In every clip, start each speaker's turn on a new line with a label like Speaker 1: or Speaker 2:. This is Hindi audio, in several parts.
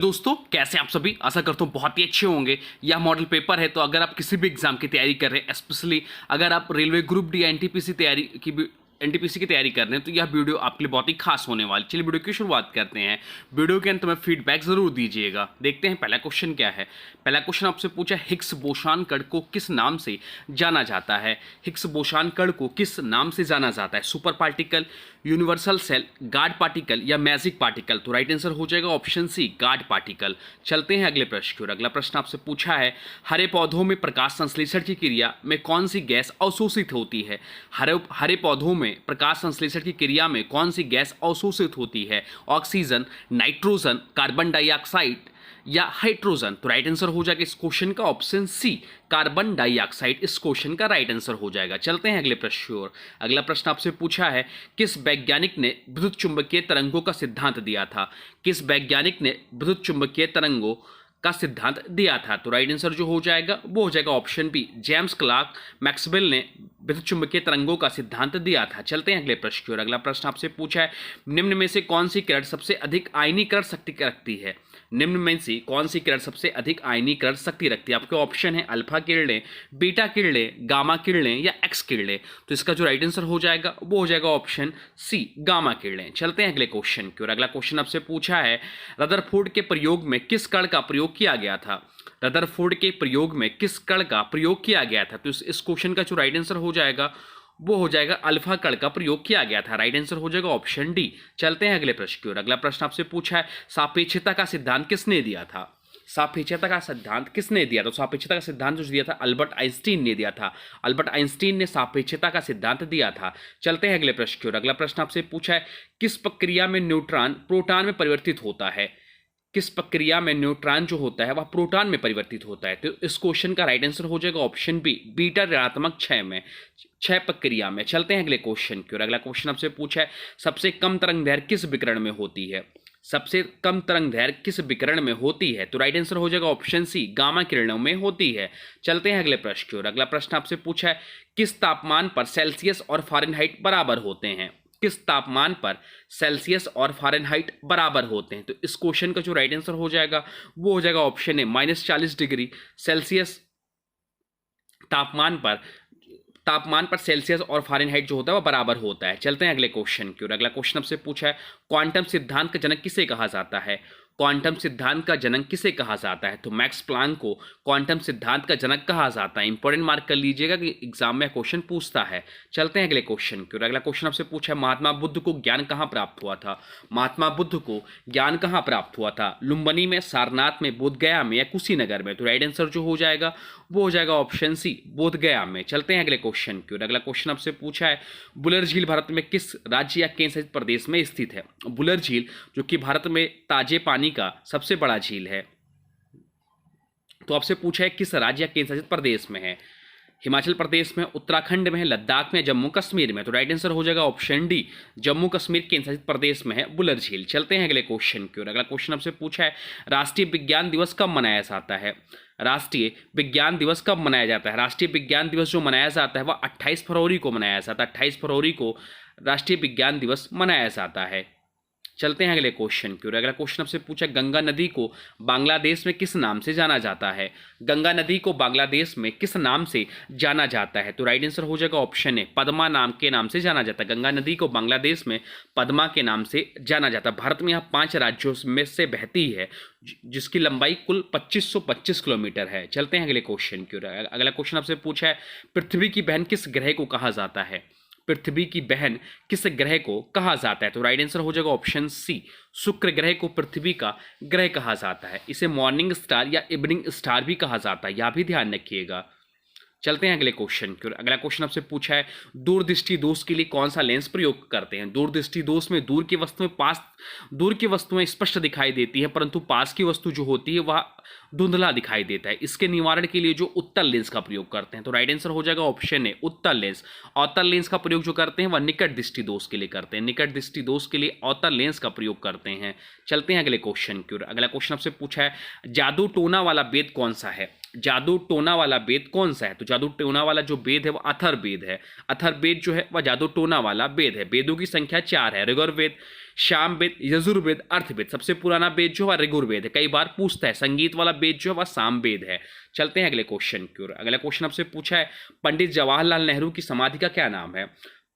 Speaker 1: दोस्तों कैसे आप सभी, आशा करता हूँ बहुत ही अच्छे होंगे। यह मॉडल पेपर है, तो अगर आप किसी भी एग्जाम की तैयारी कर रहे हैं, स्पेशली अगर आप रेलवे ग्रुप डी एनटीपीसी की तैयारी कर रहे हैं, तो यह वीडियो आपके लिए बहुत ही खास होने वाली। चलिए वीडियो की शुरुआत करते हैं। वीडियो के अंत में फीडबैक जरूर दीजिएगा। देखते हैं पहला क्वेश्चन क्या है। पहला क्वेश्चन आपसे पूछा, हिग्स बोसान कण को किस नाम से जाना जाता है। हिग्स बोसान कण को किस नाम से जाना जाता है। Super particle, universal cell, God particle या मैजिक पार्टिकल। तो राइट आंसर हो जाएगा ऑप्शन सी, गार्ड पार्टिकल। चलते हैं अगले प्रश्न की ओर। अगला प्रश्न आपसे पूछा है, हरे पौधों में प्रकाश संश्लेषण की क्रिया में कौन सी गैस अवशोषित होती है। हरे पौधों में प्रकाश संश्लेषण की क्रिया में कौन सी गैस अवशोषित होती है। ऑक्सीजन, नाइट्रोजन, कार्बन डाइऑक्साइड या हाइड्रोजन। तो राइट आंसर हो जाएगा इस क्वेश्चन का ऑप्शन सी, कार्बन डाइऑक्साइड इस क्वेश्चन का राइट आंसर हो जाएगा। चलते हैं अगले प्रश्न की ओर। अगला प्रश्न आपसे पूछा है, किस वैज्ञानिक ने विद्युत चुंबकीय तरंगों का सिद्धांत दिया था। किस वैज्ञानिक ने विद्युत चुंबकीय तरंगों का सिद्धांत दिया था। तो राइट आंसर जो हो जाएगा वो हो जाएगा option B, James Clerk Maxwell ने विद्युत चुंबकीय तरंगों का सिद्धांत दिया था। चलते हैं अगले प्रश्न की ओर। अगला प्रश्न आपसे पूछा है, निम्न में से कौन सी किरण सबसे अधिक आयनीकरण शक्ति रखती है। निम्न में से कौन सी किरण सबसे अधिक आयनीकरण शक्ति रखती है। आपके ऑप्शन है अल्फा किरणें, बीटा किरणें, गामा किरणें या एक्स किरणें। तो इसका जो राइट आंसर हो जाएगा वो हो जाएगा ऑप्शन सी, गामा किरणें। चलते हैं अगले क्वेश्चन की ओर। अगला क्वेश्चन आपसे पूछा है, रदरफोर्ड के प्रयोग में किस कण का प्रयोग किया गया था। रदरफोर्ड के प्रयोग में किस कण का प्रयोग किया गया था। तो इस क्वेश्चन का जो राइट आंसर हो जाएगा वो हो जाएगा अल्फा कण का प्रयोग किया गया था। राइट आंसर हो जाएगा ऑप्शन डी। चलते हैं अगले प्रश्न की ओर। अगला प्रश्न आपसे पूछा है, सापेक्षता का सिद्धांत किसने दिया था। सापेक्षता का सिद्धांत किसने दिया था। सापेक्षता का सिद्धांत जो दिया था अल्बर्ट आइंस्टीन ने दिया था। अल्बर्ट आइंस्टीन ने सापेक्षता का सिद्धांत दिया था। चलते हैं अगले प्रश्न की ओर। अगला प्रश्न आपसे पूछा है, किस प्रक्रिया में न्यूट्रॉन प्रोटॉन में परिवर्तित होता है। किस प्रक्रिया में न्यूट्रॉन जो होता है वह प्रोटॉन में परिवर्तित होता है। तो इस क्वेश्चन का राइट आंसर हो जाएगा ऑप्शन बी, बीटा ऋणात्मक क्षय प्रक्रिया में। चलते हैं अगले क्वेश्चन की ओर। अगला क्वेश्चन आपसे पूछा है, सबसे कम तरंग दैर्घ्य किस विकिरण में होती है। सबसे कम तरंग दैर्घ्य किस विकिरण में होती है। तो राइट आंसर हो जाएगा ऑप्शन सी, गामा किरणों में होती है। चलते हैं अगले प्रश्न की ओर। अगला प्रश्न आपसे पूछा है, किस तापमान पर सेल्सियस और फ़ारेनहाइट बराबर होते हैं। किस तापमान पर सेल्सियस और फ़ारेनहाइट बराबर होते हैं। तो इस क्वेश्चन का जो राइट आंसर हो जाएगा वो हो जाएगा ऑप्शन ए, -40 डिग्री सेल्सियस तापमान पर सेल्सियस और फ़ारेनहाइट जो होता है वो बराबर होता है। चलते हैं अगले क्वेश्चन की ओर। अगला क्वेश्चन आपसे पूछा है, क्वांटम सिद्धांत का जनक किसे कहा जाता है। क्वांटम सिद्धांत का जनक किसे कहा जाता है। तो मैक्स प्लांक को क्वांटम सिद्धांत का जनक कहा जाता है। इंपॉर्टेंट मार्क कर लीजिएगा कि एग्जाम में क्वेश्चन पूछता है। चलते हैं अगले क्वेश्चन की ओर। अगला क्वेश्चन आपसे पूछा है, महात्मा बुद्ध को ज्ञान कहाँ प्राप्त हुआ था। महात्मा बुद्ध को ज्ञान कहाँ प्राप्त हुआ था। लुम्बिनी में, सारनाथ में, बोधगया में या कुशीनगर में। तो राइट आंसर जो हो जाएगा वो हो जाएगा ऑप्शन सी, बोधगया में। चलते हैं अगले क्वेश्चन की ओर। अगला क्वेश्चन आपसे पूछा है, बुलर झील भारत में किस राज्य या केंद्र शासित प्रदेश में स्थित है। बुलर झील जो कि भारत में ताजे पानी का सबसे बड़ा झील है। तो आपसे पूछा है किस राज्य या केंद्र शासित प्रदेश में है। हिमाचल प्रदेश में, उत्तराखंड में है, लद्दाख में, जम्मू कश्मीर में। तो राइट आंसर हो जाएगा ऑप्शन डी, जम्मू कश्मीर केंद्र शासित प्रदेश में है बुलर झील। चलते हैं अगले क्वेश्चन की ओर। अगला क्वेश्चन आपसे पूछा है, राष्ट्रीय विज्ञान दिवस कब मनाया जाता है। राष्ट्रीय विज्ञान दिवस कब मनाया जाता है। राष्ट्रीय विज्ञान दिवस जो मनाया जाता है वह 28 फरवरी को मनाया जाता है। 28 फरवरी को राष्ट्रीय विज्ञान दिवस मनाया जाता है। चलते हैं अगले क्वेश्चन की ओर। अगला क्वेश्चन आपसे पूछा, गंगा नदी को बांग्लादेश में किस नाम से जाना जाता है। गंगा नदी को बांग्लादेश में किस नाम से जाना जाता है। तो राइट आंसर हो जाएगा ऑप्शन ए, पद्मा नाम के नाम से जाना जाता है। गंगा नदी को बांग्लादेश में पद्मा के नाम से जाना जाता है। भारत में यह 5 राज्यों में से बहती है, जिसकी लंबाई कुल 2525 किलोमीटर है। चलते हैं अगले क्वेश्चन की ओर। अगला क्वेश्चन आपसे पूछा है, पृथ्वी की बहन किस ग्रह को कहा जाता है। पृथ्वी की बहन किस ग्रह को कहा जाता है। तो राइट आंसर हो जाएगा ऑप्शन सी, शुक्र ग्रह को पृथ्वी का ग्रह कहा जाता है। इसे मॉर्निंग स्टार या इवनिंग स्टार भी कहा जाता है, यह भी ध्यान रखिएगा। चलते हैं अगले क्वेश्चन की ओर। अगला क्वेश्चन आपसे पूछा है, दूरदृष्टि दोष के लिए कौन सा लेंस प्रयोग करते हैं। दूरदृष्टि दोष में दूर की वस्तुएं स्पष्ट दिखाई देती है, परंतु पास की वस्तु जो होती है वह धुंधला दिखाई देता है। इसके निवारण के लिए जो उत्तल लेंस का प्रयोग करते हैं। तो राइट आंसर हो जाएगा ऑप्शन ए, उत्तल लेंस। अवतल लेंस का प्रयोग जो करते हैं वह निकट दृष्टि दोष के लिए करते हैं। निकट दृष्टि दोष के लिए अवतल लेंस का प्रयोग करते हैं। चलते हैं अगले क्वेश्चन की ओर। अगला क्वेश्चन आपसे पूछा है, जादू टोना वाला वेद कौन सा है। जादू टोना वाला वेद कौन सा है? तो जादू टोना वाला जो वेद है वो अथर्ववेद है। अथर्ववेद जो है वह जादू टोना वाला वेद है। वेदों की संख्या 4 है, ऋग्वेद, सामवेद, यजुर्वेद, अर्थवेद। सबसे पुराना वेद जो है ऋग्वेद है। कई बार पूछता है। संगीत वाला वेद जो है वह सामवेद है। चलते हैं अगले क्वेश्चन की ओर। अगला क्वेश्चन आपसे पूछा है पंडित जवाहरलाल नेहरू की समाधि का क्या नाम है?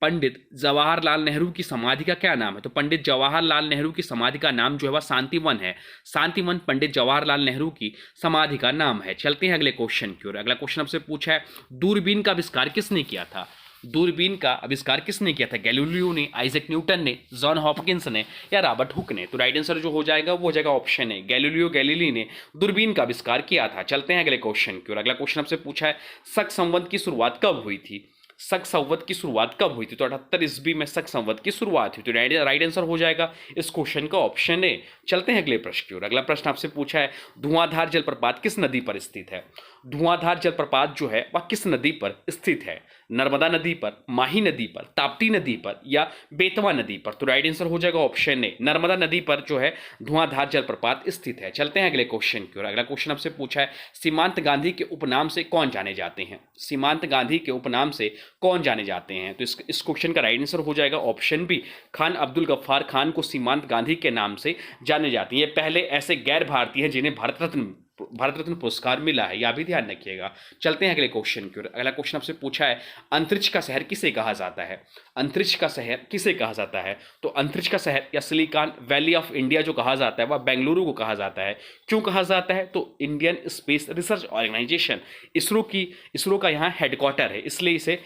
Speaker 1: पंडित जवाहरलाल नेहरू की समाधि का क्या नाम है? तो पंडित जवाहरलाल नेहरू की समाधि का नाम जो है वह शांतिवन है। शांतिवन पंडित जवाहरलाल नेहरू की समाधि का नाम है। चलते हैं अगले क्वेश्चन की ओर। अगला क्वेश्चन आपसे पूछा है दूरबीन का आविष्कार किसने किया था? दूरबीन का आविष्कार किसने किया था? गैलीलियो ने, आइजैक न्यूटन ने, जॉन हॉपकिंस ने या रॉबर्ट हुक ने? तो राइट आंसर जो हो जाएगा वो हो जाएगा ऑप्शन है, गैलीलियो गैलीली ने दूरबीन का आविष्कार किया था। चलते हैं अगले क्वेश्चन की ओर। अगला क्वेश्चन आपसे पूछा है शक संवत की शुरुआत कब हुई थी? शक संवत की शुरुआत कब हुई थी? तो 78 ईस्वी में शक संवत की शुरुआत हुई। तो राइट आंसर हो जाएगा इस क्वेश्चन का ऑप्शन है। चलते हैं अगले प्रश्न की ओर। अगला प्रश्न आपसे पूछा है धुआंधार जलप्रपात किस नदी पर स्थित है? धुआंधार जलप्रपात जो है वह किस नदी पर स्थित है? नर्मदा नदी पर, माही नदी पर, ताप्ती नदी पर या बेतवा नदी पर? तो राइट आंसर हो जाएगा ऑप्शन ए, नर्मदा नदी पर जो है धुआंधार जलप्रपात स्थित है। चलते हैं अगले क्वेश्चन की ओर। अगला क्वेश्चन आपसे पूछा है सीमांत गांधी के उपनाम से कौन जाने जाते हैं? सीमांत गांधी के उपनाम से कौन जाने जाते हैं? तो इस क्वेश्चन का राइट आंसर हो जाएगा ऑप्शन बी, खान अब्दुल गफ्फार खान को सीमांत गांधी के नाम से जाने जाती है। ये पहले ऐसे गैर भारतीय हैं जिन्हें भारत रत्न पुरस्कार मिला है, यह भी ध्यान रखिएगा। चलते हैं अगले क्वेश्चन की ओर। अगला क्वेश्चन आपसे पूछा है अंतरिक्ष का शहर किसे कहा जाता है? अंतरिक्ष का शहर किसे कहा जाता है? तो अंतरिक्ष का शहर या सिलिकॉन वैली ऑफ इंडिया जो कहा जाता है वह बेंगलुरु को कहा जाता है। क्यों कहा जाता है? तो Indian Space Research Organisation ISRO का यहाँ हेडक्वार्टर है, इसलिए इसे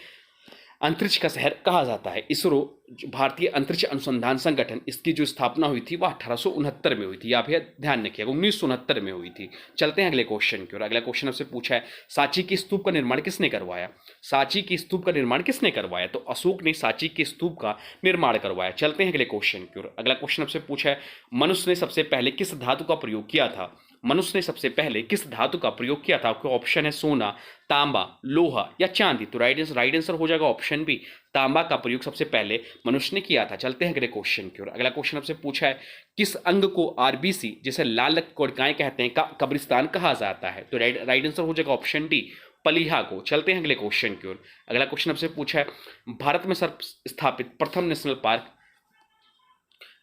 Speaker 1: अंतरिक्ष का शहर कहा जाता है। इसरो भारतीय अंतरिक्ष अनुसंधान संगठन, इसकी जो स्थापना हुई थी वह 1869 में हुई थी। आप यह ध्यान रखिएगा 1969 में हुई थी। चलते हैं अगले क्वेश्चन की ओर। अगला क्वेश्चन आपसे पूछा है सांची की स्तूप का निर्माण किसने करवाया? सांची की स्तूप का निर्माण किसने करवाया? तो अशोक ने सांची के स्तूप का निर्माण करवाया। चलते हैं अगले क्वेश्चन की ओर। अगला क्वेश्चन आपसे पूछा है मनुष्य ने सबसे पहले किस धातु का प्रयोग किया था? मनुष्य ने सबसे पहले किस धातु का प्रयोग किया था? आपको ऑप्शन है सोना, तांबा, लोहा या चांदी। तो राइट आंसर हो जाएगा ऑप्शन बी, तांबा का प्रयोग सबसे पहले मनुष्य ने किया था। चलते हैं अगले क्वेश्चन की ओर। अगला क्वेश्चन आपसे पूछा है किस अंग को आरबीसी जिसे लाल रक्त कोशिकाएं कहते हैं का कब्रिस्तान कहा जाता है? तो राइट आंसर हो जाएगा ऑप्शन डी, पलीहा को। चलते हैं अगले क्वेश्चन की ओर। अगला क्वेश्चन आपसे पूछा है भारत में स्थापित प्रथम नेशनल पार्क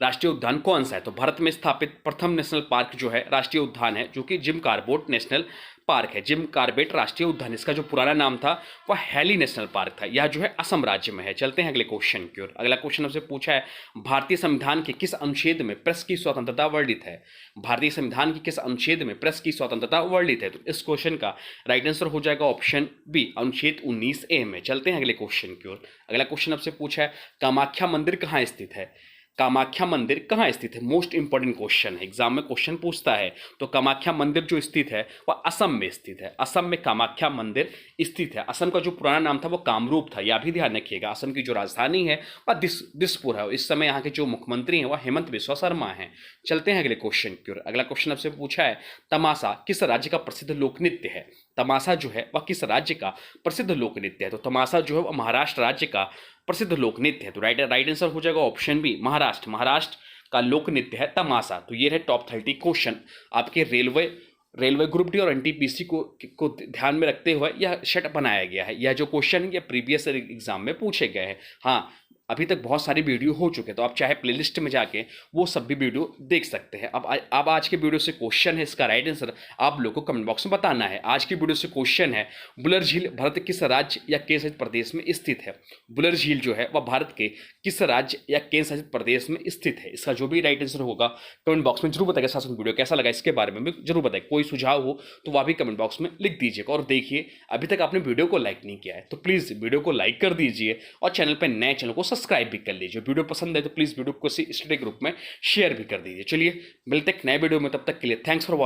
Speaker 1: राष्ट्रीय उद्यान कौन सा है? तो भारत में स्थापित प्रथम नेशनल पार्क जो है राष्ट्रीय उद्यान है जो कि जिम कॉर्बेट नेशनल पार्क है। जिम कॉर्बेट राष्ट्रीय उद्यान, इसका जो पुराना नाम था वह हैली नेशनल पार्क था। यह जो है असम राज्य में है। चलते हैं अगले क्वेश्चन की ओर। अगला क्वेश्चन आपसे पूछा है भारतीय संविधान के किस अनुच्छेद में प्रेस की स्वतंत्रता वर्णित है? भारतीय संविधान की किस अनुच्छेद में प्रेस की स्वतंत्रता वर्णित है? तो इस क्वेश्चन का राइट आंसर हो जाएगा ऑप्शन बी, अनुच्छेद 19A में। चलते हैं अगले क्वेश्चन की ओर। अगला क्वेश्चन आपसे पूछा है कामाख्या मंदिर कहाँ स्थित है? कामाख्या मंदिर कहाँ स्थित है? मोस्ट इंपॉर्टेंट क्वेश्चन है, एग्जाम में क्वेश्चन पूछता है। तो कामाख्या मंदिर जो स्थित है वह असम में स्थित है। असम में कामाख्या मंदिर स्थित है। असम का जो पुराना नाम था वो कामरूप था, यह भी ध्यान रखिएगा। असम की जो राजधानी है वह दिसपुर है। इस समय यहाँ के जो मुख्यमंत्री हैं वह हेमंत बिस्वा शर्मा हैं। चलते हैं अगले क्वेश्चन की ओर। अगला क्वेश्चन आपसे पूछा है तमाशा किस राज्य का प्रसिद्ध लोक नृत्य है? तमाशा जो है वह किस राज्य का प्रसिद्ध लोक नृत्य है? तो तमाशा जो है वह महाराष्ट्र राज्य का प्रसिद्ध लोक नृत्य है। तो राइट आंसर हो जाएगा ऑप्शन बी, महाराष्ट्र का लोक नृत्य है तमाशा। तो ये है टॉप 30 क्वेश्चन आपके रेलवे ग्रुप डी और एनटीपीसी को ध्यान में रखते हुए यह सेट बनाया गया है। यह जो क्वेश्चन है ये प्रीवियस एग्जाम में पूछे गए हैं। हाँ, अभी तक बहुत सारी वीडियो हो चुके हैं, तो आप चाहे प्लेलिस्ट में जाके वो सब भी वीडियो देख सकते हैं। अब आज के वीडियो से क्वेश्चन है, इसका राइट आंसर आप लोग को कमेंट बॉक्स में बताना है। आज की वीडियो से क्वेश्चन है बुलर झील भारत के किस राज्य या केंद्र शासित प्रदेश में स्थित है? बुलर झील जो है वह भारत के किस राज्य या केंद्र शासित प्रदेश में स्थित है? इसका जो भी राइट आंसर होगा कमेंट बॉक्स में जरूर बताइएगा। साथ में वीडियो कैसा लगा इसके बारे में भी जरूर बताइए। कोई सुझाव हो तो वह भी कमेंट बॉक्स में लिख दीजिएगा। और देखिए, अभी तक आपने वीडियो को लाइक नहीं किया है तो प्लीज़ वीडियो को लाइक कर दीजिए और चैनल पर नए चैनल को सब्सक्राइब भी कर लीजिए। वीडियो पसंद है तो प्लीज वीडियो को स्टडी ग्रुप में शेयर भी कर दीजिए। चलिए मिलते हैं नए वीडियो में, तब तक के लिए thanks for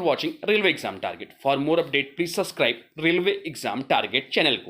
Speaker 1: watching railway exam target. For more update please subscribe railway exam target channel को।